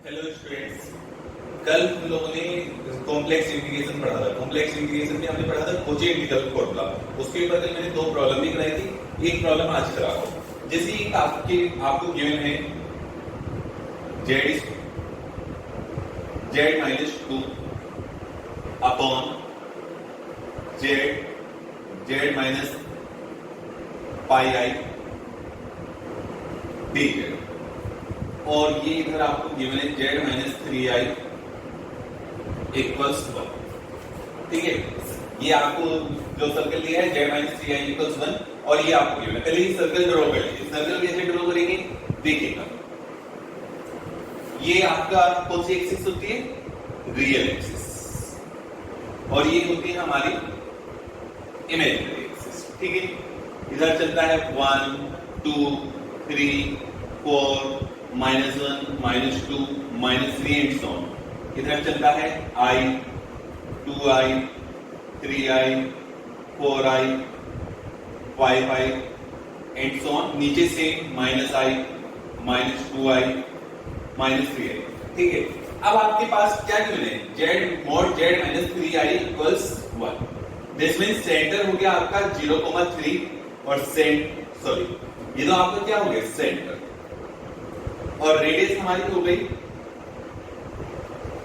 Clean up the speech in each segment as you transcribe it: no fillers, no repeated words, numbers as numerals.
Hello students, कल हम लोगों ने कॉम्प्लेक्स इंटीग्रेशन पढ़ा था। कॉम्प्लेक्स इंटीग्रेशन में हमने पढ़ा था कोची इंटीग्रल फॉर्मूला। उसके ऊपर कल मैंने 2 प्रॉब्लम भी कराई थी, एक प्रॉब्लम आज करा रहा हूं। जैसे एक आपको गिवन है z minus 2 upon z minus pi I D है, और ये इधर आपको गिवन है z माइनस 3i इक्वल्स 1। ठीक है, ये आपको जो सर्कल दिया है z माइनस 3i इक्वल्स 1, और ये आपको गिवन है। पहले ये सर्कल ड्रॉ कर लीजिए। सर्कल कैसे ड्रॉ करेंगे देखिएगा। ये आपका कौन सी एक्सिस होती है? रियल एक्सिस, और ये होती है हमारी इमेजिनरी एक्सिस। ठीक है, इधर चलता है 1 2 3 4 -1 -2 -3 एंड सो ऑन। इधर चलता है i 2i 3i 4i 5i and so on. नीचे से -i -2i -3i। ठीक है, अब आपके पास क्या गिवन है? z mod z minus 3i equals 1। This means centre हो गया आपका 0,3 और ये तो आपका क्या हो गया सेंटर, और रेडियस हमारी हो गई,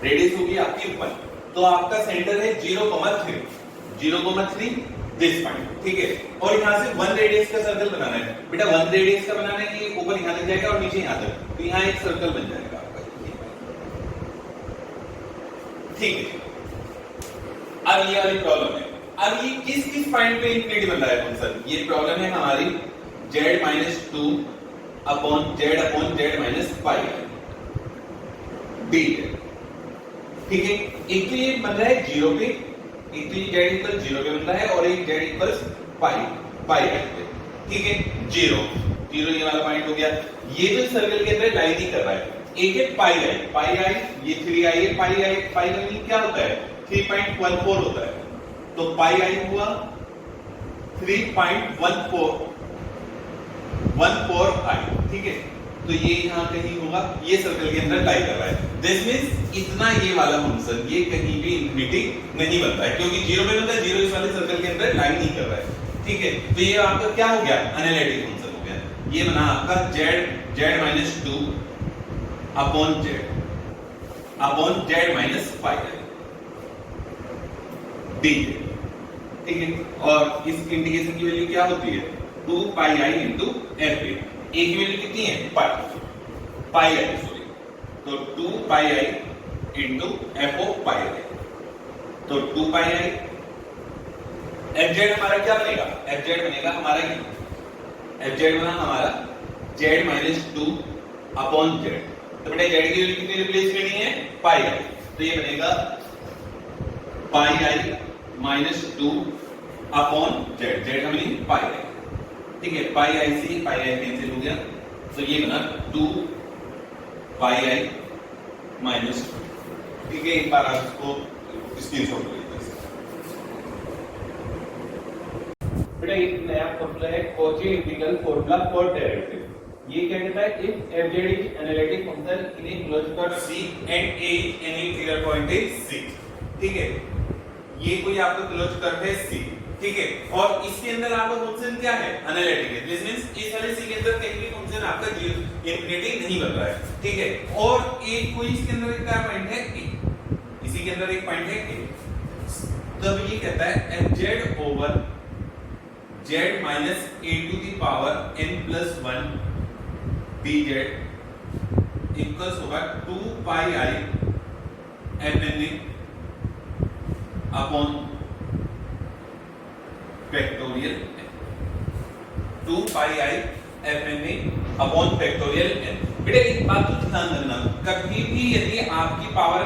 रेडियस होगी आपकी 1। तो आपका सेंटर है 0,3 दिस पॉइंट। ठीक है, और यहां से 1 रेडियस का सर्कल बनाना है बेटा। 1 रेडियस का बनाना है, ये ऊपर यहां तक जाएगा और नीचे यहां तक, तो यहां एक सर्कल बन जाएगा आपका। ठीक है, अब ये वाली प्रॉब्लम है। अब ये किस पॉइंट पे इंफिनिटी बन रहा है फंक्शन? ये प्रॉब्लम है हमारी z minus 2 upon z minus pi D है। ठीक है, एक तो ये बन रहा है 0 पे, एक तो ये z इक्वल 0 पे बन रहा है, और एक z इक्वल पाई पे। ठीक है, 0 ये वाला पॉइंट हो गया। ये जो सर्कल के अंदर लाइन ही कर रहा है। एक है पाई आई, ये 3i है। पाई का मीनिंग क्या होता है? 3.14 होता है। तो पाई आई हुआ 3.14 i। ठीक है, तो ये यहां कहीं होगा, ये सर्कल के अंदर लाई कर रहा है। दिस मींस इतना ये वाला फंक्शन ये कहीं भी इंफिनिटी नहीं बनता है, क्योंकि 0 पे बनता है। 0 इस वाले सर्कल के अंदर लाइन नहीं कर रहा है। ठीक है, तो ये आपका क्या हो गया? एनालिटिक फंक्शन हो गया। ये बना आपका z minus 2 upon z minus pi D. ठीक है, और इस इंटीग्रेशन की वैल्यू क्या होती है? 2 pi I into F A. ए की वैल्यू कितनी है? पाई आई सॉरी। तो 2 पाई आई इंटू एफ ओ पाई आई, तो 2 पाई आई। एफ जेड हमारा क्या बनेगा? एफ जेड बनेगा हमारा एफ जेड बना हमारा z माइनस 2 अपॉन z। तो बेटा z की वैल्यू कितनी रिप्लेस करनी है? पाई आई। तो ये बनेगा पाई आई माइनस 2 अपॉन z का मीनिंग पाई आई। ठीक है, पाई आई से पाई आई कैंसिल हो गया, तो ये बना 2 पाई आई माइनस 2। ठीक है, एक बार आप इसको स्क्रीनशॉट ले लीजिए। बेटा एक नया फॉर्मूला है Cauchy integral formula for derivative. ये क्या कहता है? If F Z is analytic function in a closed curve C and A any integral point is C। ठीक है, ये कोई आपका क्लोज्ड कर्व है C। ठीक है, और इसके अंदर आपका फंक्शन क्या है? एनालिटिक है। दिस मींस इस वाले C के अंदर कहीं भी फंक्शन आपका इंफिनिटी नहीं बन रहा है। ठीक है, और एक कोई इसके अंदर एक क्या पॉइंट है? A। इसी के अंदर एक पॉइंट है A। तब ये कहता है fz over z minus a to the power n plus 1 dz equals होगा 2 pi I fn upon factorial n। 2 pi I fn upon factorial n। बेटा एक बात तो ध्यान रखना, कभी भी यदि आपकी पावर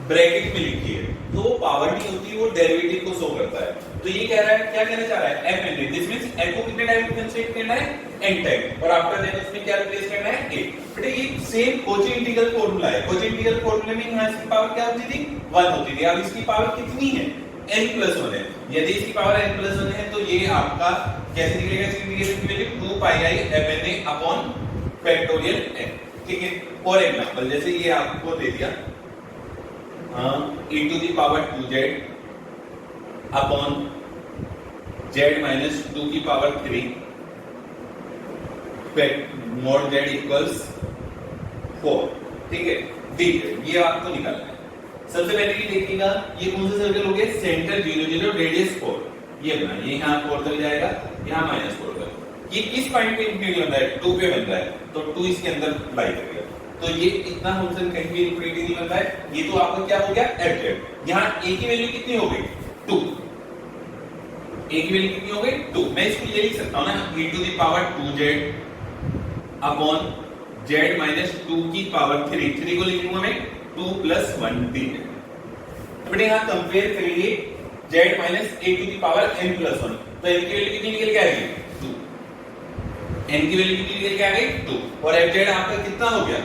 ब्रैकेट में लिखी है तो वो पावर नहीं होती, वो डेरिवेटिव को शो करता है। तो ये कह रहा है, क्या कहना चाह रहा है? fn। दिस मींस n को कितने टाइम डिफरेंशिएट करना है? n टाइम, और आपका देन उसमें क्या रिप्लेस करना है? a। बेटा ये सेम कोची इंटीग्रल फार्मूला है। कोची इंटीग्रल फार्मूले में यहां इसकी पावर क्या होती थी? 1 होती थी। अब इसकी पावर कितनी है? n+1 है। यदि इसकी पावर n+1 है तो ये आपका कैसे निकलेगा? इसकी इंटीग्रेशन की value 2 pi I fn upon factorial n। ठीक है, फॉर एग्जाम्पल जैसे ये आपको दे दिया e to the power 2z upon z minus 2 की पावर 3 mod z इक्वल्स 4, ठीक है। dz ये आपको निकालना है। सबसे पहले ये देखिएगा ये कौन सा सर्कल हो गया, सेंटर 0 0 रेडियस 4, ये बना, ये यहाँ 4 तक जाएगा, यहाँ -4 तक। ये किस पॉइंट पे इंफिनिटी बन रहा है, 2 पे बन रहा है, तो 2 इसके अंदर लाई करेगा, तो ये इतना फंक्शन कहीं भी इंफिनिटी नहीं बन रहा है। ये तो आपका क्या हो गया fz। यहाँ a की वैल्यू कितनी हो गई, 2, a की वैल्यू कितनी हो गई 2। मैं इसको ये लिख सकता हूँ ना e to the power 2z upon z minus 2 की पावर 3, 3 को लिखूंगा मैं 2 प्लस 1 dz। अब यहाँ कंपेयर करेंगे z minus a to the power n plus 1, तो n की वैल्यू कितनी निकल के आएगी 2, n की वैल्यू कितनी निकल के आ गई 2, और fz आपका कितना हो गया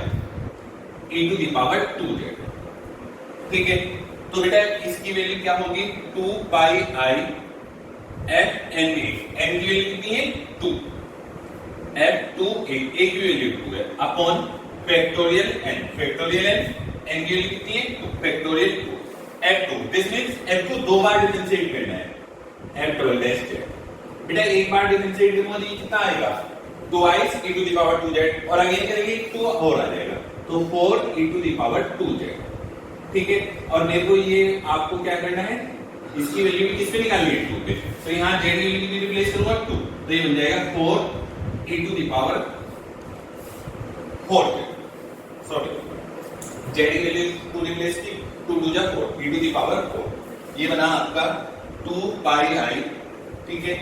e to the power 2z, ठीक है। तो बेटा इसकी वैल्यू क्या होगी 2 पाई i f n a, n की वैल्यू कितनी है 2, f2 a की वैल्यू 2 है upon factorial n, factorial n, n की वैल्यू कितनी है 2, factorial 2 f2। This means f को दो बार डिफरेंशिएट करना है f12 डैश z। बेटा एक बार डिफरेंशिएट करूंगा तो ये कितना आएगा 2i e to the power 2z, और अगेन करेंगे 2 और आ जाएगा, तो 4 e to the power 2z, ठीक है। और मेरे को ये आपको क्या करना है, इसकी वैल्यू किस पे निकालनी है 2 पे, तो यहाँ z की वैल्यू कितनी रिप्लेस करूंगा 2, तो ये बन जाएगा 4 e to the power 4z, sorry z की वैल्यू 2 रिप्लेस की 2 2 जा 4 e टू द पावर 4, ये बना आपका 2 पाई i, ठीक है।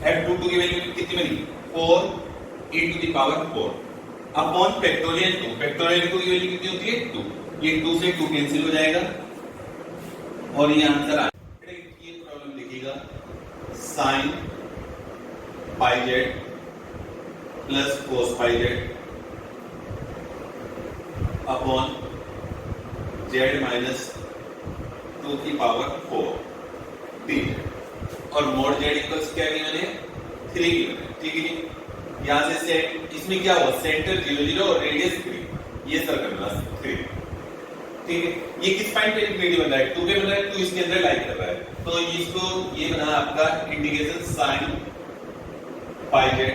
f22 की वैल्यू कितनी बनी 4 e to the power 4 upon factorial 2, factorial 2 की वैल्यू कितनी होती है 2, ये 2 से 2 कैंसिल हो जाएगा, और ये आंसर आ ये प्रॉब्लम देखिएगा sin पाई z प्लस cos पाई z अपॉन z माइनस 2 की पावर 4 dz, और मोड z इक्वल्स क्या गिवन है 3 गिवन है, ठीक है। यहां से सेट इसमें क्या हुआ सेंटर 0 0 और रेडियस 3, ये सर्कल बना 3, ठीक है। ये किस पॉइंट पे इंफिनिटी बन रहा है 2 पे बन रहा है, 2 इसके अंदर लाई कर रहा है, तो इसको ये बना आपका इंटीग्रेशन sin पाई z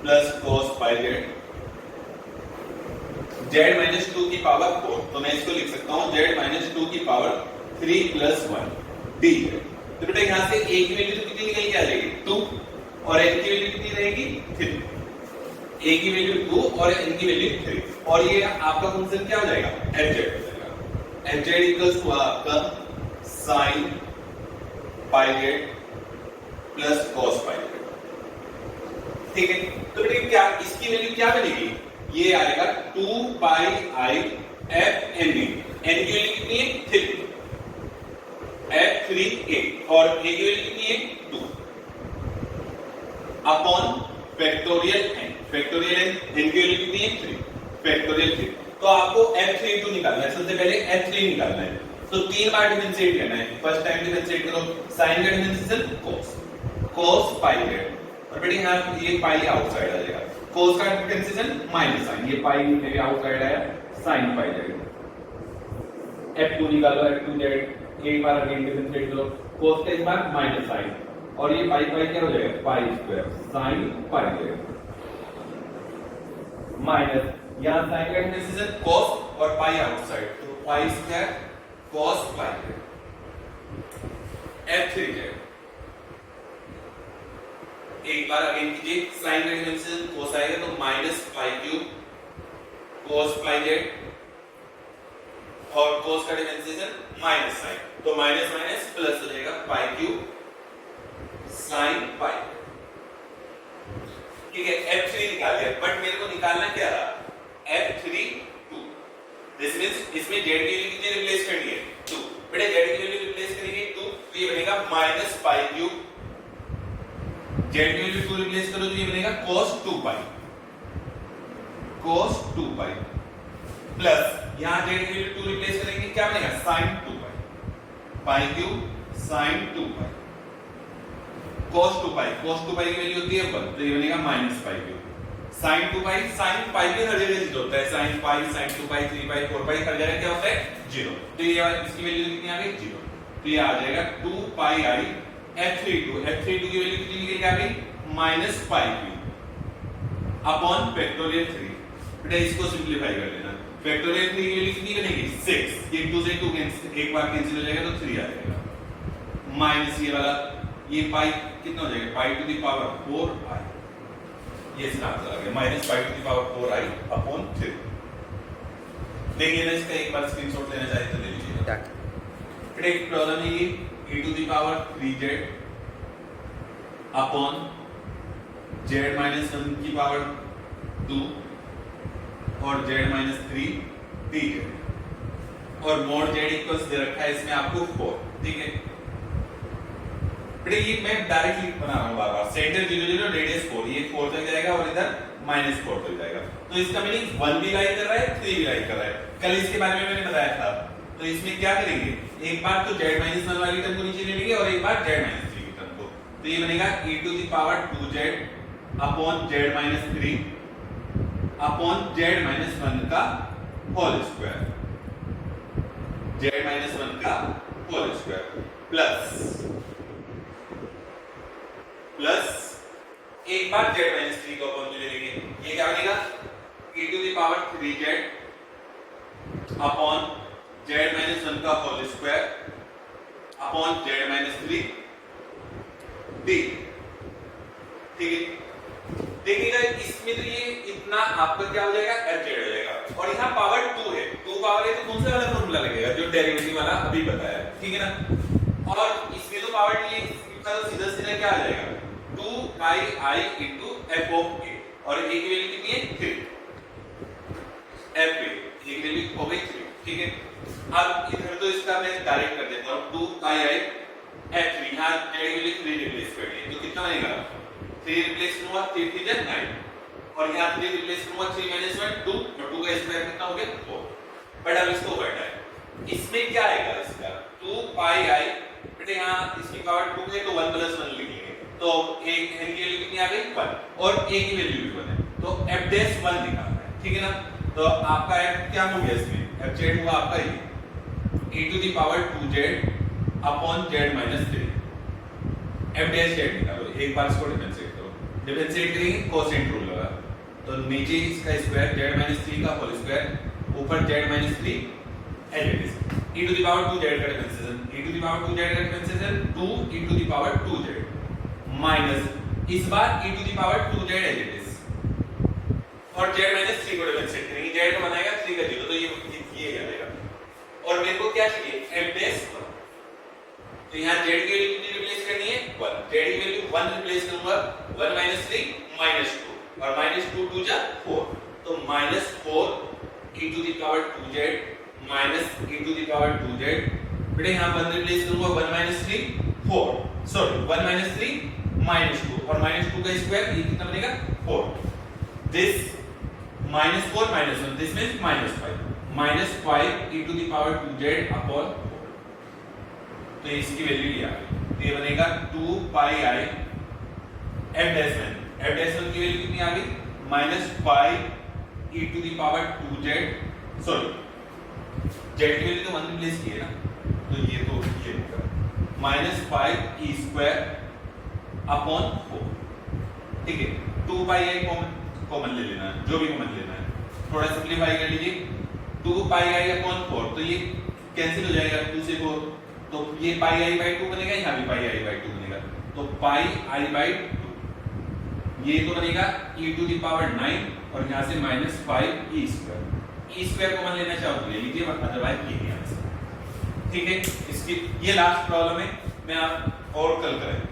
प्लस cos पाई z z माइनस 2 की पावर 4, तो मैं इसको लिख सकता हूं z माइनस 2 की पावर 3 प्लस 1 dz। तो बेटा यहां से a की वैल्यू तो कितनी निकल के आ जाएगी 2, और n की वैल्यू कितनी रहेगी 3, a की वैल्यू 2 और n की वैल्यू 3, और ये आपका फंक्शन क्या हो जाएगा fz हो जाएगा। fz इक्वल्स हुआ आपका sin पाई z प्लस cos पाई z, ठीक है। तो बेटा क्या इसकी वैल्यू क्या बनेगी, ये आएगा 2 पाई i f n a, n की वैल्यू कितनी है 3, f3a, और a की वैल्यू कितनी है 2 upon factorial n, factorial n की वैल्यू कितनी है 3, फैक्टोरियल 3। तो आपको f32 निकालना है, सबसे पहले f3 निकालना है, तो 3 बार डिफरेंशिएट करना है। फर्स्ट टाइम डिफरेंशिएट करो, sin का डिफरेंशिएशन cos पाई z, और बेटा यहां ये पाई आउटसाइड आ जाएगा, cos का डिफरेंशिएशन माइनस sin, ये पाई मेरे आउटसाइड आया sin पाई z। f2 निकालो, f2z एक बार अगेन डिफरेंशिएट करो, cos का इस बार माइनस sin, और ये पाई पाई क्या हो जाएगा पाई स्क्वायर sin पाई z माइनस यहां sin का डिफरेंशिएशन cos और पाई आउटसाइड, तो पाई स्क्वायर cos पाई z f3z। एक बार अगेन कीजिए, sin का डिफरेंशिएशन cos आएगा तो माइनस पाई क्यूब cos पाई z, और cos का डिफरेंशिएशन माइनस sin, तो माइनस माइनस प्लस हो जाएगा पाई क्यूब sin पाई, ठीक है। f3 निकाल लिया, बट मेरे को निकालना क्या रहा f32, दिस मींस इसमें z की वैल्यू कितनी रिप्लेस करनी है 2, बेटा z की वैल्यू रिप्लेस करेंगे 2, तो ये बनेगा माइनस पाई क्यूब, z की वैल्यू 2 रिप्लेस करो तो ये बनेगा cos 2 पाई, cos 2 पाई प्लस यहां z की वैल्यू 2 रिप्लेस करेंगे क्या बनेगा sin 2 पाई, पाई क्यूब sin 2 पाई, cos 2 पाई, cos 2 पाई की वैल्यू होती है 1, तो ये बनेगा माइनस पाई क्यूब sin 2 पाई, sin पाई भी हर जगह 0 होता है, sin पाई, sin 2 पाई, 3 पाई, 4 पाई हर जगह क्या होता है 0। तो ये इसकी वैल्यू कितनी आ गई 0। तो ये आ जाएगा 2 पाई i f32 की वैल्यू कितनी निकल के आ गई minus pi cube upon factorial 3। बेटा इसको सिंपलीफाई कर लेना, फैक्टोरियल 3 की वैल्यू कितनी बनेगी 6, ये 2 से 2 कैंसिल, एक बार कैंसिल हो जाएगा तो 3 आ जाएगा, माइनस ये वाला, ये पाई कितना हो जाएगा पाई टू द पावर 4i, ये इसका आंसर आ गया minus pi to the power 4i upon 3। देखिए ना, इसका एक बार स्क्रीनशॉट लेना चाहे तो ले लीजिए। फिर एक प्रॉब्लम है ये e to the power 3z upon z minus 1 की पावर 2 और z माइनस 3 dz और मोड z इक्वल्स दे रखा है इसमें आपको 4, ठीक है। बेटा ये मैं डायरेक्टली बना रहा हूं बार-बार, सेंटर 0 0 रेडियस 4, ये 4 तक जाएगा और इधर -4 तक जाएगा, तो इसका मीनिंग 1 भी लाई कर रहा है 3 भी लाई कर रहा है। कल इसके बारे में मैंने बताया था। तो इसमें क्या करेंगे, एक बार तो z माइनस 1 वाली टर्म को नीचे ले लेंगे और एक बार z माइनस 3 की टर्म को, तो ये बनेगा e to the power 2z upon z minus 3 upon z minus 1 का होल स्क्वायर, z माइनस 1 का होल स्क्वायर प्लस एक बार z माइनस 3 को अपॉन ले लेंगे, ये क्या बनेगा e to the power 3z upon z minus 1 का whole square upon z minus 3 d, ठीक है। देखिएगा इसमें तो ये इतना आपका क्या हो जाएगा fz हो जाएगा और यहाँ पावर 2 है, 2 पावर है तो कौन सा वाला फॉर्मूला लगेगा जो डेरिवेटिव वाला अभी बताया है, ठीक है ना। और इसमें तो पावर नहीं है, इसका तो सीधा सीधा क्या आ जाएगा 2 पाई i into f of a और a की वैल्यू कितनी है 3, f a की वैल्यू हो गई 3, ठीक है। अब इधर तो इसका मैं डायरेक्ट कर देता हूं 2 पाई i f 3, यहां z की वैल्यू 3 रिप्लेस कर दी तो कितना बनेगा 3 रिप्लेस करूंगा 3 3 9 और यहां 3 रिप्लेस करूंगा 3 1 2 और 2 का स्क्वायर कितना हो गया 4। बट अब इसको बढ़ना है, इसमें क्या आएगा इसका 2 पाई i, बेटा यहां इसकी पावर 2 है तो 1 + 1 लिखेंगे, तो एक n की वैल्यू कितनी आ गई 1 और a की वैल्यू भी 1 है, तो f डैश 1 निकालना है, ठीक है ना। तो आपका f क्या हो गया इसमें f z हुआ आपका ये e to the power 2z upon z minus 3, f dash z निकालो, एक बार इसको डिफरेंशिएट करो, डिफरेंशिएट करेंगे कोसेंट रूल लगा, तो नीचे इसका स्क्वायर z माइनस 3 का होल स्क्वायर ऊपर z minus 3 as it is e to the power 2z का differentiation, e to the power 2z का differentiation 2 e to the power 2z minus इस बार e to the power 2z as it is और z minus 3 को differentiate करेंगे, z को बनाएगा 3 का 0, तो ये आ जाएगा और मेरे को क्या चाहिए f डैश 1, तो यहां z की वैल्यू कितनी रिप्लेस करनी है 1, z की वैल्यू 1 रिप्लेस करूंगा 1 - 3 -2 और -2 2 जा 4, तो -4 e to the power 2z minus e to the power 2z, बेटा यहां 1 रिप्लेस करूंगा 1 - 3 4, सॉरी 1 - 3 -2 और -2 का स्क्वायर ये कितना बनेगा 4, this -4 -1 this means -5 e to the power 2z upon 4, तो इसकी वैल्यू ये आ गई, तो ये बनेगा 2 पाई i f डैश 1 की वैल्यू कितनी आ गई -5 e to the power 2z, sorry z की वैल्यू तो 1 रिप्लेस की है ना, तो ये होगा -5 e स्क्वायर अपॉन 4, ठीक है। 2 पाई i कॉमन ले लेना है, जो भी कॉमन लेना है, थोड़ा सिंपलीफाई कर लीजिए 2 पाई i अपॉन 4, तो ये कैंसिल हो जाएगा 2 से 4, तो ये पाई i बाय 2 बनेगा, यहां भी पाई i बाय 2 बनेगा, तो पाई i बाय 2 ये तो बनेगा e टू द पावर 9 और यहां से -5 e स्क्वायर कॉमन लेना चाहो तो ले लीजिए, अदरवाइज ये नहीं आ सकता, ठीक है। इसकी ये लास्ट प्रॉब्लम है, मैं आप और कल करेंगे।